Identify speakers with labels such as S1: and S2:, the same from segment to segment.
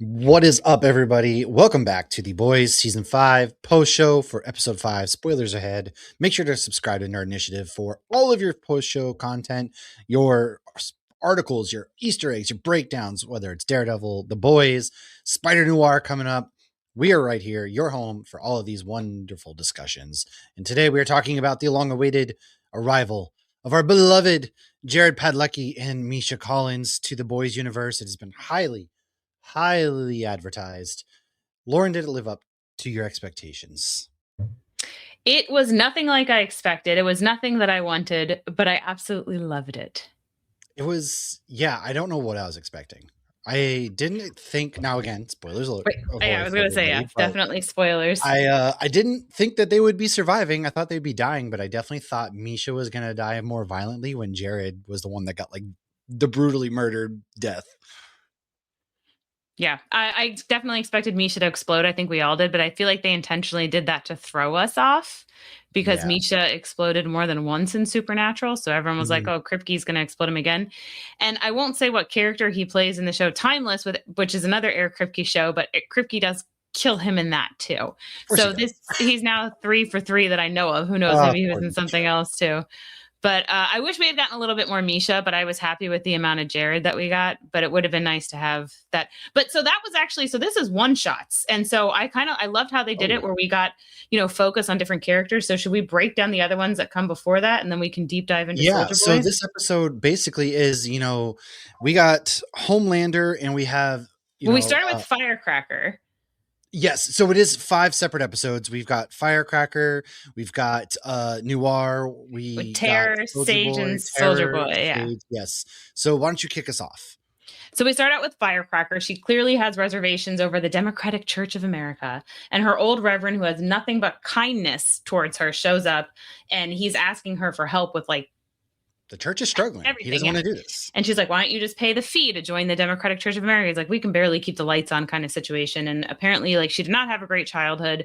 S1: What is up, everybody? Welcome back to The Boys Season 5 post show for Episode 5. Spoilers ahead. Make sure to subscribe to Nerd Initiative for all of your post show content, your articles, your Easter eggs, your breakdowns, whether it's Daredevil, The Boys, Spider Noir coming up. We are right here, your home for all of these wonderful discussions. And today we are talking about the long awaited arrival of our beloved Jared Padalecki and Misha Collins to The Boys universe. It has been highly advertised. Lauren, did it live up to your expectations?
S2: It was nothing like I expected. It was nothing that I wanted, but I absolutely loved it.
S1: It was, I don't know what I was expecting. I didn't think, now again, spoilers alert.
S2: I was going to say, definitely spoilers.
S1: I didn't think that they would be surviving. I thought they'd be dying, but I definitely thought Misha was going to die more violently when Jared was the one that got like the brutally murdered death.
S2: Yeah, I definitely expected Misha to explode. I think we all did, but I feel like they intentionally did that to throw us off because Misha exploded more than once in Supernatural. So everyone was like, oh, Kripke's going to explode him again. And I won't say what character he plays in the show Timeless, which is another Eric Kripke show, but Kripke does kill him in that too. So he's now 3 for 3 that I know of. Who knows? Maybe he was in something else too. But I wish we had gotten a little bit more Misha, but I was happy with the amount of Jared that we got. But it would have been nice to have that. But so that was actually, so this is one shots. And so I loved how they did it where we got, focus on different characters. So should we break down the other ones that come before that? And then we can deep dive into Soldier Boy?
S1: So this episode basically is, we got Homelander and we have,
S2: we started with Firecracker.
S1: Yes, so it is 5 separate episodes. We've got Firecracker, we've got Noir,
S2: with Terror, Sage, and Soldier Boy.
S1: Sage, yes. So why don't you kick us off?
S2: So we start out with Firecracker. She clearly has reservations over the Democratic Church of America. And her old reverend, who has nothing but kindness towards her, shows up and he's asking her for help with
S1: the church is struggling. He doesn't want to do this.
S2: And she's like, why don't you just pay the fee to join the Democratic Church of America? He's like, we can barely keep the lights on kind of situation. And apparently, she did not have a great childhood.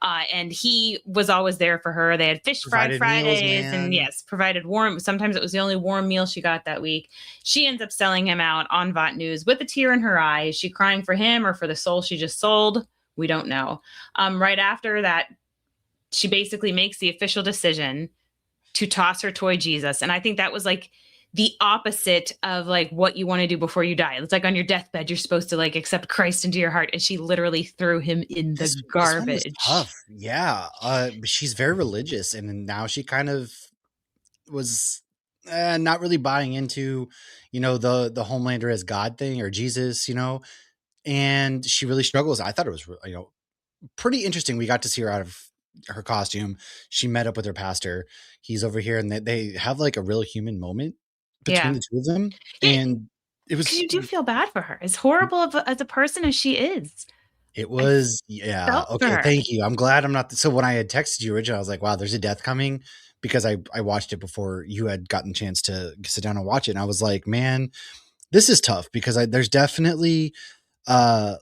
S2: And he was always there for her. They had fish fried Fridays and provided warm. Sometimes it was the only warm meal she got that week. She ends up selling him out on Vought News with a tear in her eye. Is she crying for him or for the soul she just sold? We don't know. Right after that, she basically makes the official decision to toss her toy Jesus. And I think that was the opposite of what you want to do before you die. It's on your deathbed, you're supposed to accept Christ into your heart. And she literally threw him in the garbage.
S1: This tough. Yeah. She's very religious. And now she kind of was not really buying into, the Homelander as God thing or Jesus, and she really struggles. I thought it was, pretty interesting. We got to see her out of her costume. She met up with her pastor. He's over here and they have a real human moment between the two of them. And it was,
S2: you do feel bad for her, as horrible as a person as she is.
S1: It was, okay. Thank you. I'm glad I'm not. So when I had texted you originally, I was like, wow, there's a death coming, because I watched it before you had gotten a chance to sit down and watch it. And I was like, man, this is tough, because there's definitely going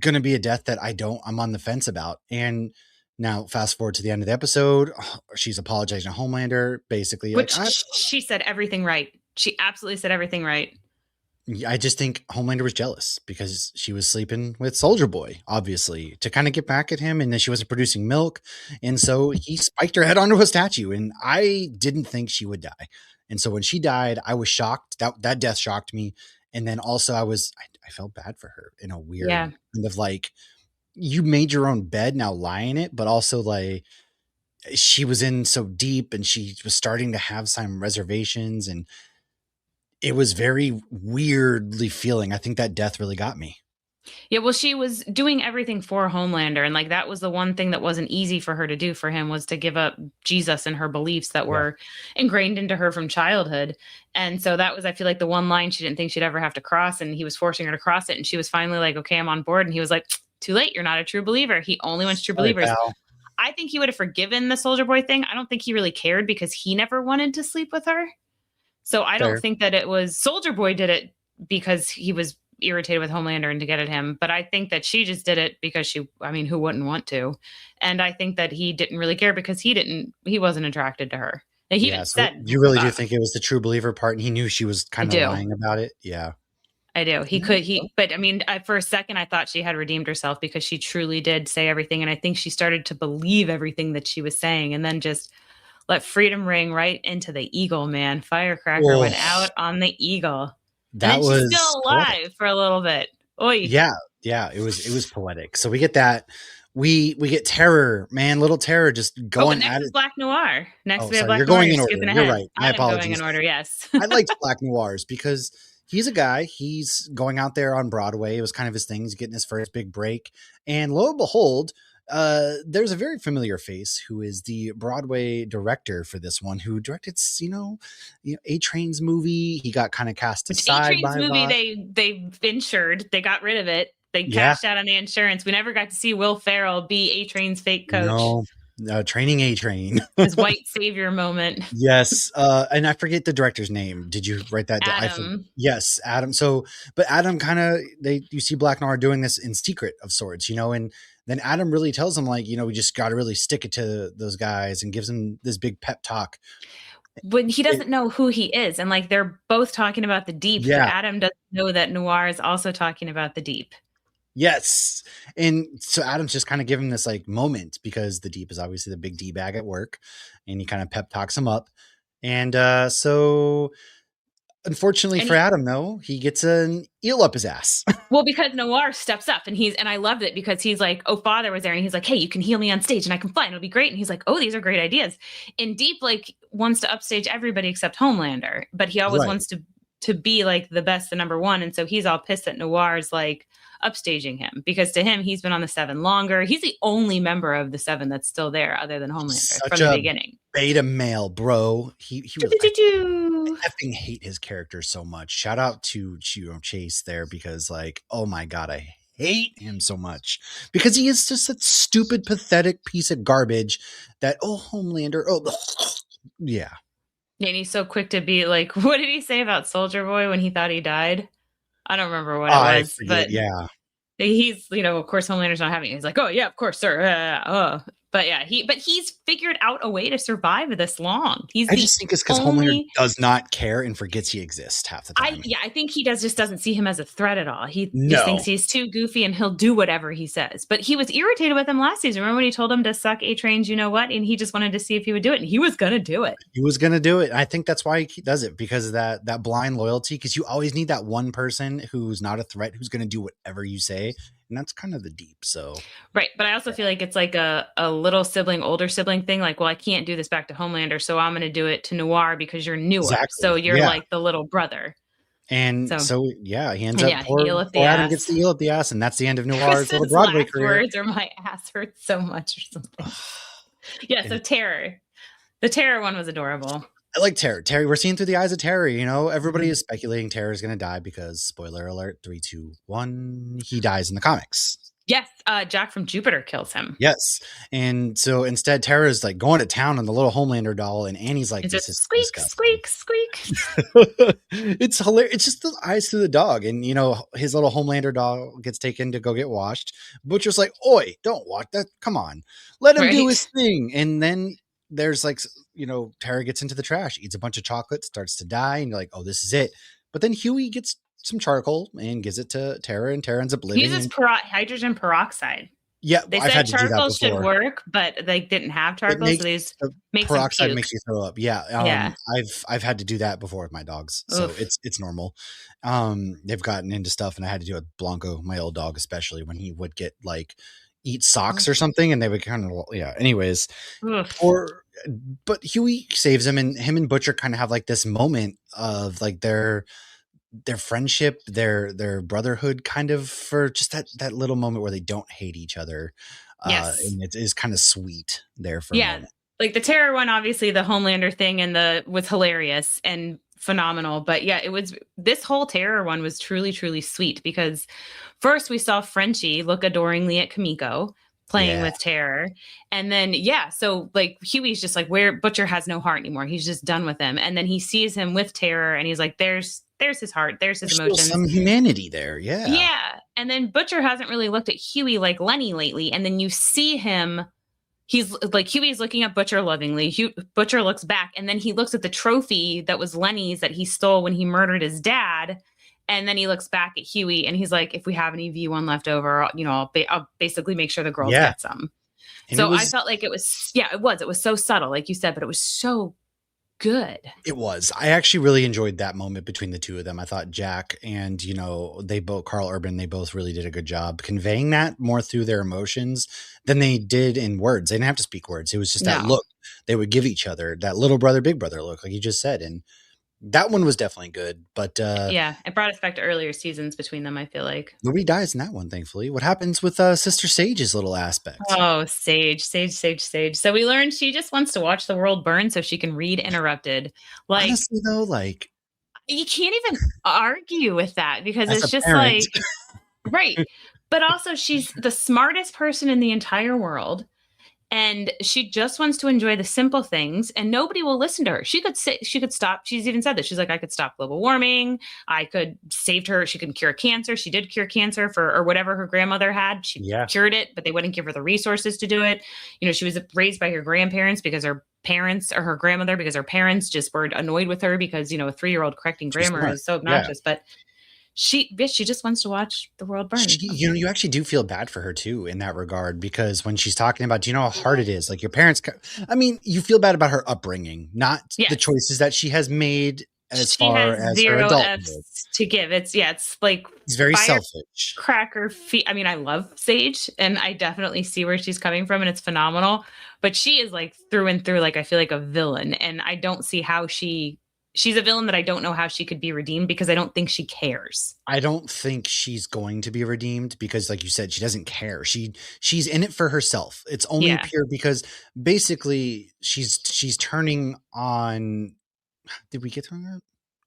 S1: to be a death that I'm on the fence about. And now, fast forward to the end of the episode, she's apologizing to Homelander, basically.
S2: Which she said everything right. She absolutely said everything right.
S1: I just think Homelander was jealous because she was sleeping with Soldier Boy, obviously, to kind of get back at him. And then she wasn't producing milk. And so he spiked her head onto a statue. And I didn't think she would die. And so when she died, I was shocked. That death shocked me. And then also I felt bad for her in a weird kind of you made your own bed, now lie in it, but also she was in so deep and she was starting to have some reservations, and it was very weirdly feeling. I think that death really got me.
S2: Yeah, well, she was doing everything for Homelander, and that was the one thing that wasn't easy for her to do for him, was to give up Jesus and her beliefs that were ingrained into her from childhood. And so that was, I feel the one line she didn't think she'd ever have to cross, and he was forcing her to cross it, and she was finally okay, I'm on board. And he was like, too late, you're not a true believer. He only wants true believers. I think he would have forgiven the Soldier Boy thing. I don't think he really cared because he never wanted to sleep with her. So I don't
S1: Fair.
S2: think that it was Soldier Boy did it because he was irritated with Homelander and to get at him. But I think that she just did it because I mean, who wouldn't want to? And I think that he didn't really care because he wasn't attracted to her. And he
S1: Yeah,
S2: even
S1: so
S2: said,
S1: you really do think it was the true believer part, and he knew she was
S2: I
S1: kind of
S2: do.
S1: lying about it? Yeah.
S2: I do.
S1: Yeah.
S2: But I mean, for a second, I thought she had redeemed herself because she truly did say everything. And I think she started to believe everything that she was saying and then just let freedom ring right into the eagle, man. Firecracker
S1: Oh,
S2: went out on the eagle. And
S1: that
S2: then she's
S1: was
S2: still
S1: poetic.
S2: alive for a little bit. Oy.
S1: Yeah, yeah, it was poetic. So we get that. We get Terror, man, little Terror just
S2: Oh, but
S1: going
S2: next
S1: at
S2: is
S1: it.
S2: Black Noir. Next
S1: Oh,
S2: we have
S1: sorry,
S2: Black
S1: you're
S2: Noir.
S1: going
S2: You're
S1: in order.
S2: skipping
S1: You're
S2: ahead.
S1: right. My
S2: I am going in
S1: apologies.
S2: order, yes.
S1: I liked Black Noirs because he's a guy. He's going out there on Broadway. It was kind of his thing. He's getting his first big break, and lo and behold, there's a very familiar face who is the Broadway director for this one, who directed, A Train's movie. He got kind of cast
S2: Which A
S1: aside
S2: Train's
S1: by a
S2: movie,
S1: lot.
S2: they insured. They got rid of it. They
S1: Yeah,
S2: cashed out on the insurance. We never got to see Will Ferrell be A Train's fake coach.
S1: no, Training A Train.
S2: His white savior moment.
S1: Yes, and I forget the director's name. Did you write that down?
S2: Adam.
S1: Yes, Adam. So, but Adam kind of you see Black Noir doing this in secret of sorts, and then Adam really tells him like, we just got to really stick it to those guys and gives him this big pep talk.
S2: When he doesn't know who he is, and like they're both talking about the deep, but
S1: Yeah.
S2: Adam doesn't know that Noir is also talking about the deep.
S1: Yes. And so Adam's just kind of giving this like moment because the deep is obviously the big D bag at work, and he kind of pep talks him up. And so unfortunately
S2: And
S1: for Adam, though, he gets an eel up his ass.
S2: well, because Noir steps up and I loved it because he's like, oh, Father was there. And he's like, hey, you can heal me on stage and I can fly and it'll be great. And he's like, oh, these are great ideas. And Deep like wants to upstage everybody except Homelander, but he always
S1: Right.
S2: wants to be like the best, the number one. And so he's all pissed that Noir's like upstaging him because to him, he's been on the Seven longer. He's the only member of the Seven that's still there other than Homelander from the beginning.
S1: Beta male, bro. He really, I effing hate his character so much. Shout out to Chase there because like, oh my God, I hate him so much because he is just a stupid, pathetic piece of garbage that, Homelander, yeah.
S2: And he's so quick to be like, what did he say about Soldier Boy when he thought he died? I don't remember what it was, but
S1: yeah.
S2: He's, of course, Homelander's not having it. He's like, oh yeah, of course, sir. But yeah, he's figured out a way to survive this long.
S1: I just think it's because Homelander does not care and forgets he exists half the time.
S2: I think he just doesn't see him as a threat at all. He just thinks he's too goofy and he'll do whatever he says. But he was irritated with him last season. Remember when he told him to suck A Train's you know what? And he just wanted to see if he would do it. And he was gonna do it.
S1: He was gonna do it. I think that's why he does it, because of that blind loyalty. Because you always need that one person who's not a threat, who's gonna do whatever you say. And that's kind of the deep. So
S2: right. But I also feel like it's like a little sibling, older sibling thing. Like, well, I can't do this back to Homelander, so I'm going to do it to Noir because you're newer. Exactly. So you're like the little brother.
S1: And so he ends up poor Adam gets the eel up the ass, and that's the end of Noir's little Broadway career.
S2: Words or my ass hurts so much or something. Yeah. So Terror. The Terror one was adorable.
S1: I like Terror. We're seeing through the eyes of Terror. Everybody is speculating Terror is going to die because, spoiler alert, 3, 2, 1, he dies in the comics.
S2: Yes, Jack from Jupiter kills him.
S1: Yes, and so instead, Terror is like going to town on the little Homelander doll, and Annie's like,
S2: "This is squeak, squeak, squeak."
S1: It's hilarious. It's just the eyes through the dog, and his little Homelander doll gets taken to go get washed. Butcher's like, "Oi, don't watch that! Come on, let him do his thing." And then there's like, Terror gets into the trash, eats a bunch of chocolate, starts to die, and you're like, oh, this is it. But then Huey gets some charcoal and gives it to Terror, and Terror ends up living.
S2: He uses hydrogen peroxide.
S1: Yeah,
S2: they said charcoal should work, but they didn't have charcoal, so they make
S1: peroxide makes you throw up. Yeah, I've had to do that before with my dogs, so it's normal. They've gotten into stuff, and I had to do it with Blanco, my old dog, especially when he would get like eat socks or something, and they would kind of anyways. But Huey saves him, and him and Butcher kind of have like this moment of like their friendship, their brotherhood, kind of, for just that little moment where they don't hate each other. Yes. And it is kind of sweet there for a moment.
S2: Like the Terror one, obviously the Homelander thing was hilarious and phenomenal. But yeah, this whole Terror one was truly, truly sweet because first we saw Frenchie look adoringly at Kimiko. playing
S1: Yeah.
S2: with terror. And then, yeah, so like Huey's just like, where Butcher has no heart anymore. He's just done with him. And then he sees him with terror and he's like, there's his heart, there's his
S1: There's still
S2: emotions.
S1: some humanity there. Yeah.
S2: Yeah. And then Butcher hasn't really looked at Huey like Lenny lately. And then you see him, he's like, Huey's looking at Butcher lovingly. Butcher looks back and then he looks at the trophy that was Lenny's that he stole when he murdered his dad. And then he looks back at Huey and he's like, if we have any V1 left over, I'll basically make sure the girls
S1: Yeah.
S2: get some.
S1: And
S2: So I felt like it was so subtle, like you said, but it was so good.
S1: It was. I actually really enjoyed that moment between the two of them. I thought Jack and, Karl Urban, they both really did a good job conveying that more through their emotions than they did in words. They didn't have to speak words. It was just that look they would give each other, that little brother, big brother look, like you just said. And that one was definitely good. But
S2: yeah, it brought us back to earlier seasons between them, I feel like.
S1: Nobody dies in that one, thankfully. What happens with Sister Sage's little aspects?
S2: Oh, Sage. So we learned she just wants to watch the world burn so she can read Interrupted. Like,
S1: honestly, though, like,
S2: you can't even argue with that because it's just
S1: parent.
S2: like, right. But also, she's the smartest person in the entire world. And she just wants to enjoy the simple things and nobody will listen to her. She could stop. She's even said that. She's like, I could stop global warming. I could save her. She could cure cancer. She did cure cancer or whatever her grandmother had. She cured it, but they wouldn't give her the resources to do it. She was raised by her grandparents because her parents or her grandmother, because her parents just were annoyed with her because, a 3-year-old correcting grammar is so obnoxious, but she just wants to watch the world burn.
S1: You actually do feel bad for her too in that regard, because when she's talking about, do you know how hard it is? Like your parents, you feel bad about her upbringing, not the choices that she has made as far as her adulthood.
S2: F's to give. It's like
S1: it's very selfish.
S2: Cracker feet. I love Sage, and I definitely see where she's coming from, and it's phenomenal. But she is like through and through, like I feel like a villain, and I don't see how she's a villain that I don't know how she could be redeemed because I don't think she cares.
S1: I don't think she's going to be redeemed because, like you said, she doesn't care. She's in it for herself. It's only pure because basically she's turning on. Did we get through that?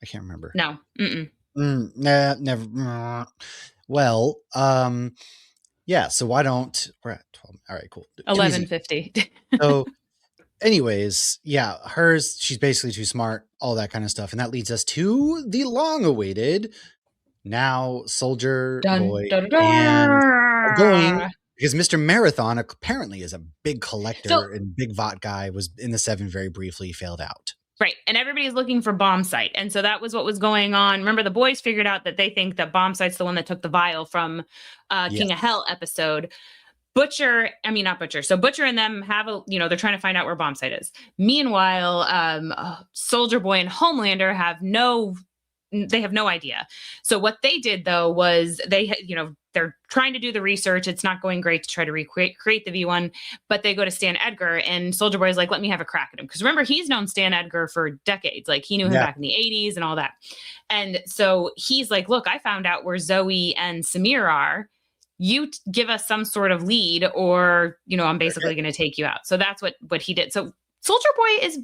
S1: I can't remember.
S2: No.
S1: Nah, never. Well, yeah. So why don't we're at 12? All right, cool.
S2: 11:50.
S1: So. Anyways, yeah, she's basically too smart, all that kind of stuff. And that leads us to the long-awaited now Soldier Boy and going, because Mr. Marathon apparently is a big collector and big Vought guy, was in the 7 very briefly, failed out.
S2: Right. And everybody's looking for Bomb Sight. And so that was what was going on. Remember, the boys figured out that they think that Bomb Sight's the one that took the vial from King of Hell episode. Not Butcher. So Butcher and them have they're trying to find out where Bomb Sight is. Meanwhile, Soldier Boy and Homelander have no idea. So what they did though was they're trying to do the research. It's not going great to try to create the V1, but they go to Stan Edgar and Soldier Boy is like, let me have a crack at him. Because remember, he's known Stan Edgar for decades. Like he knew him back in the 80s and all that. And so he's like, look, I found out where Zoe and Samir are. You give us some sort of lead or, I'm basically going to take you out. So that's what he did. So Soldier Boy is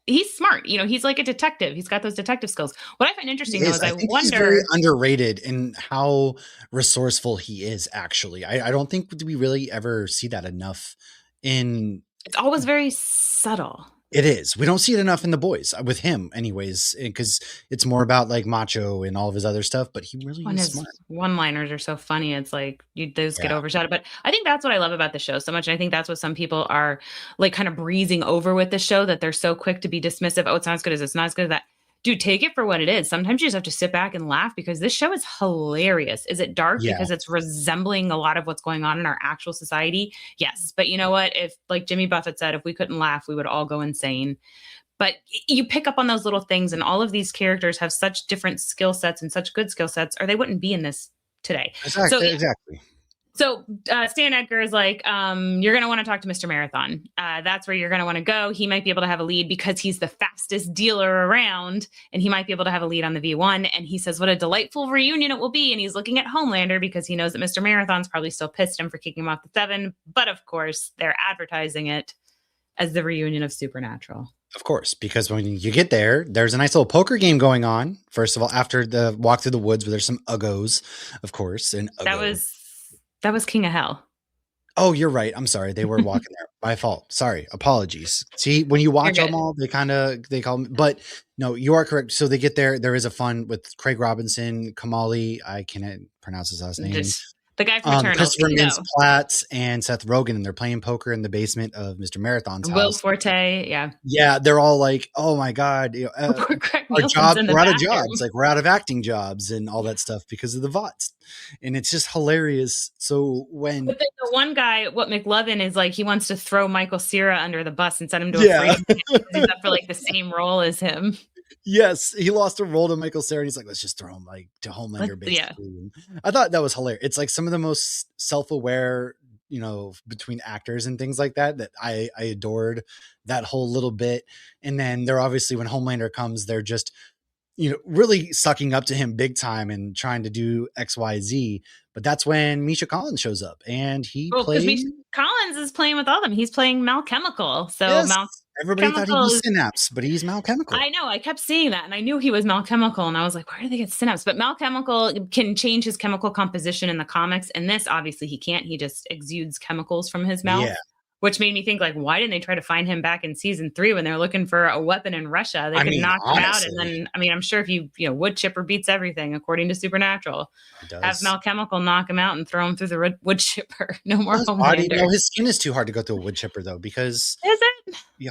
S2: he's smart. He's like a detective. He's got those detective skills. What I find interesting though is I wonder. He's very
S1: underrated in how resourceful he is, actually. I don't think we really ever see that enough
S2: it's always very subtle.
S1: It is. We don't see it enough in The Boys with him anyways, because it's more about like macho and all of his other stuff, but he really is smart.
S2: One-liners are so funny. It's like those get overshadowed. But I think that's what I love about the show so much. And I think that's what some people are like kind of breezing over with the show, that they're so quick to be dismissive. Oh, it's not as good as this, not as good as that. Dude, take it for what it is. Sometimes you just have to sit back and laugh because this show is hilarious. Is it dark because it's resembling a lot of what's going on in our actual society? Yes. But you know what? If, like Jimmy Buffett said, if we couldn't laugh, we would all go insane. But you pick up on those little things, and all of these characters have such different skill sets and such good skill sets, or they wouldn't be in this today.
S1: Exactly.
S2: So Stan Edgar is like, you're going to want to talk to Mr. Marathon. That's where you're going to want to go. He might be able to have a lead because he's the fastest dealer around, and he might be able to have a lead on the V1. And he says, what a delightful reunion it will be. And he's looking at Homelander because he knows that Mr. Marathon's probably still pissed him for kicking him off the 7. But of course, they're advertising it as the reunion of Supernatural.
S1: Of course, because when you get there, there's a nice little poker game going on. First of all, after the walk through the woods where there's some uggos, of course. And
S2: That was King of Hell.
S1: Oh, you're right. I'm sorry. They were walking there. My fault. Sorry. Apologies. See, when you
S2: You're
S1: watch them
S2: good.
S1: all, they call me. But no, you are correct. So they get there. There is a fun with Craig Robinson, Kamali. I cannot pronounce his last name.
S2: Just the guy from Eternals,
S1: Christopher
S2: you
S1: Mintz
S2: know.
S1: Platt and Seth Rogen, and they're playing poker in the basement of Mr. Marathon's
S2: Will
S1: house.
S2: Forte, yeah.
S1: Yeah, they're all like, "Oh my god,
S2: Poor Craig
S1: our
S2: Nielsen's
S1: job,
S2: in the
S1: we're out of
S2: bathroom.
S1: jobs, like we're out of acting jobs and all that stuff because of the VOTs." And it's just hilarious. So when
S2: But then the one guy, what McLovin is like, he wants to throw Michael Cera under the bus and send him to a
S1: yeah,
S2: freedom camp because he's up for like the same role as him.
S1: yes, he lost a role to Michael Cera. And he's like, let's just throw him like to Homelander,
S2: Yeah.
S1: basically. And I thought that was hilarious. It's like some of the most self-aware, between actors and things like that I adored that whole little bit. And then they're obviously when Homelander comes, they're just really sucking up to him big time and trying to do XYZ. But that's when Misha Collins shows up and he
S2: Well, because
S1: plays.
S2: Collins is playing with all them. He's playing Mal Chemical. So
S1: Yes,
S2: Mal
S1: everybody thought he
S2: Chemical
S1: was
S2: is
S1: Synapse, but he's Mal Chemical.
S2: I know. I kept seeing that, and I knew he was Mal Chemical, and I was like, "Where do they get synapse?" But Mal Chemical can change his chemical composition in the comics, and this obviously he can't. He just exudes chemicals from his mouth,
S1: Yeah,
S2: which made me think, like, why didn't they try to find him back in season 3 when they're looking for a weapon in Russia? They
S1: I
S2: could
S1: mean,
S2: knock him out, and
S1: honestly,
S2: then I mean, I'm sure if wood chipper beats everything according to Supernatural,
S1: it
S2: have
S1: does.
S2: Mal Chemical knock him out and throw him through the wood chipper. No more
S1: His body,
S2: Homelander.
S1: no, his skin is too hard to go through a wood chipper though, because
S2: Is it?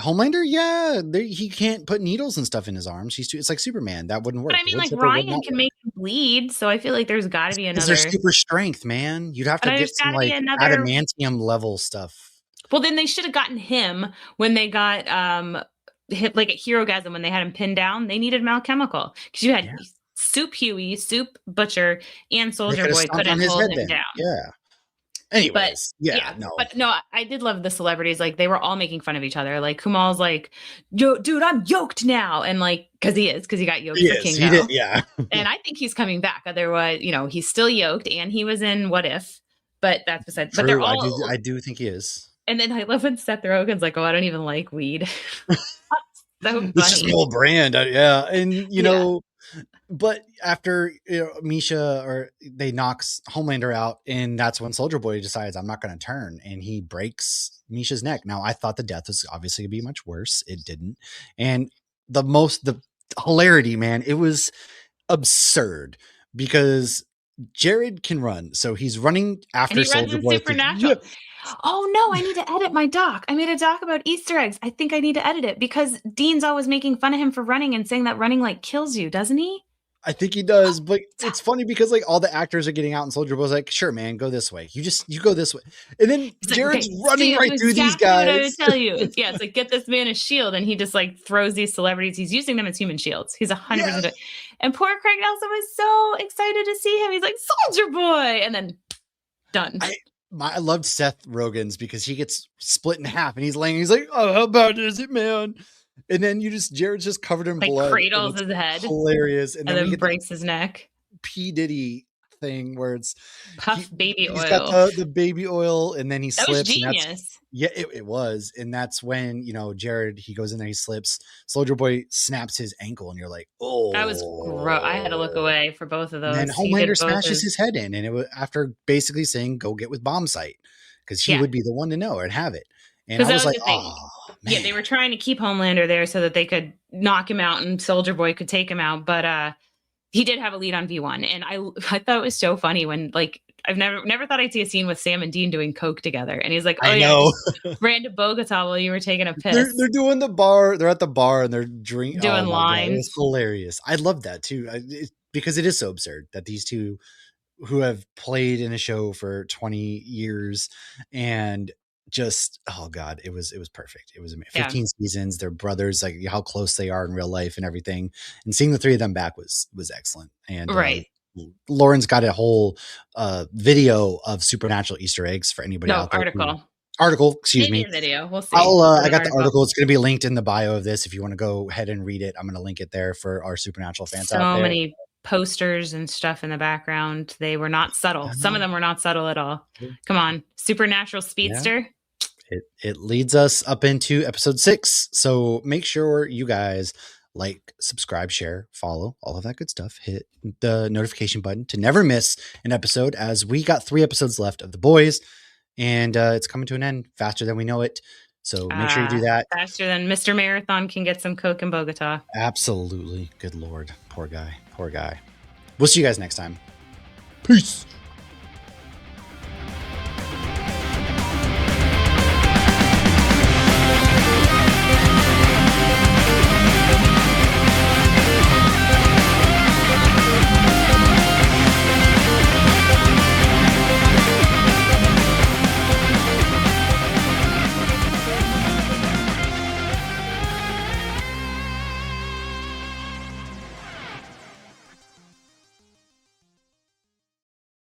S1: Homelander, yeah, he can't put needles and stuff in his arms. It's like Superman. That wouldn't
S2: But
S1: work.
S2: I
S1: The
S2: mean,
S1: wood
S2: like
S1: chipper would
S2: Ryan
S1: not
S2: can
S1: work.
S2: make him bleed, so I feel like there's got to be
S1: Because they're
S2: another.
S1: super strength, man. You'd have to
S2: But
S1: get
S2: there's
S1: some
S2: got to be
S1: like
S2: another.
S1: adamantium level stuff.
S2: Well, then they should have gotten him when they got hit like at Hero Gasm when they had him pinned down. They needed Mal Chemical because you had
S1: Yeah.
S2: Soup Huey, Soup Butcher, and
S1: They
S2: Soldier
S1: could have
S2: Boy
S1: stomped on
S2: couldn't
S1: his
S2: hold
S1: head
S2: him
S1: then.
S2: down.
S1: Yeah.
S2: But
S1: Anyways, yeah,
S2: yeah,
S1: no.
S2: but no, I did love the celebrities. Like they were all making fun of each other. Like Kumal's like, "Yo, dude, I'm yoked now," and like because he got yoked for
S1: Yes, he did.
S2: Kingo,
S1: Yeah.
S2: and I think he's coming back. Otherwise, he's still yoked, and he was in What If. But that's beside. But they're
S1: True.
S2: all.
S1: I do think he is.
S2: And then I love when Seth Rogen's like, "Oh, I don't even like weed." So
S1: It's just my
S2: funny.
S1: old brand. Yeah. And
S2: Yeah.
S1: but after Misha or they knocks Homelander out, and that's when Soldier Boy decides I'm not going to turn, and he breaks Misha's neck. Now I thought the death was obviously going to be much worse. It didn't, and the hilarity, man, it was absurd because Jared can run, so he's running
S2: And
S1: after
S2: he runs
S1: Soldier
S2: in
S1: Boy.
S2: Supernatural. Oh no, I need to edit my doc. I made a doc about Easter eggs. I think I need to edit it because Dean's always making fun of him for running and saying that running like kills you, doesn't he?
S1: I think he does, but it's funny because like all the actors are getting out, and Soldier Boy's like, "Sure, man, go this way. You go this way," and then
S2: He's like,
S1: Jared's
S2: okay,
S1: running
S2: see,
S1: right through these
S2: exactly what I would
S1: guys.
S2: tell you. It's like get this man a shield, and he just like throws these celebrities. He's using them as human shields. He's 100%. And poor Craig Nelson was so excited to see him. He's like Soldier Boy, and then done.
S1: I loved Seth Rogen's because he gets split in half, and he's laying. He's like, "Oh, how bad is it, man?" And then Jared's just covered in
S2: Like
S1: blood.
S2: cradles his head,
S1: Hilarious,
S2: and then breaks his neck.
S1: P Diddy thing where it's
S2: Puff baby oil.
S1: He's got the baby oil, and then he
S2: that
S1: slips.
S2: was genius.
S1: It was, and that's when Jared, he goes in there, he slips. Soldier Boy snaps his ankle, and you're like, "Oh,
S2: That was gross." I had to look away for both of those.
S1: And then Homelander smashes his head in, and it was after basically saying, "Go get with Bomb Sight," because he would be the one to know and have it. And I was like, "Oh, man."
S2: Yeah, they were trying to keep Homelander there so that they could knock him out and Soldier Boy could take him out, but he did have a lead on V1, and I thought it was so funny when like I've never thought I'd see a scene with Sam and Dean doing coke together, and he's like, "Oh yeah,
S1: know.
S2: ran to Bogota while you were taking a piss."
S1: They're doing the bar. They're at the bar and they're drinking.
S2: Doing lines.
S1: It was hilarious. I love that too, because it is so absurd that these two, who have played in a show for 20 years and just, oh god, it was perfect. It was amazing. 15 seasons. They're brothers, like how close they are in real life and everything. And seeing the three of them back was excellent. And
S2: right.
S1: Lauren's got a whole video of Supernatural Easter eggs for anybody out there. Article, excuse me.
S2: Video. We'll see.
S1: I got the article. It's going to be linked in the bio of this. If you want to go ahead and read it, I'm going to link it there for our Supernatural fans out there.
S2: So many posters and stuff in the background. They were not subtle. Some of them were not subtle at all. Come on, Supernatural Speedster.
S1: Yeah. It leads us up into episode 6. So make sure you guys like, subscribe, share, follow, all of that good stuff. Hit the notification button to never miss an episode, as we got 3 episodes left of The Boys. and it's coming to an end faster than we know it. So make sure you do that.
S2: Faster than Mr. Marathon can get some Coke in Bogota.
S1: Absolutely. Good Lord. Poor guy. Poor guy. We'll see you guys next time. Peace.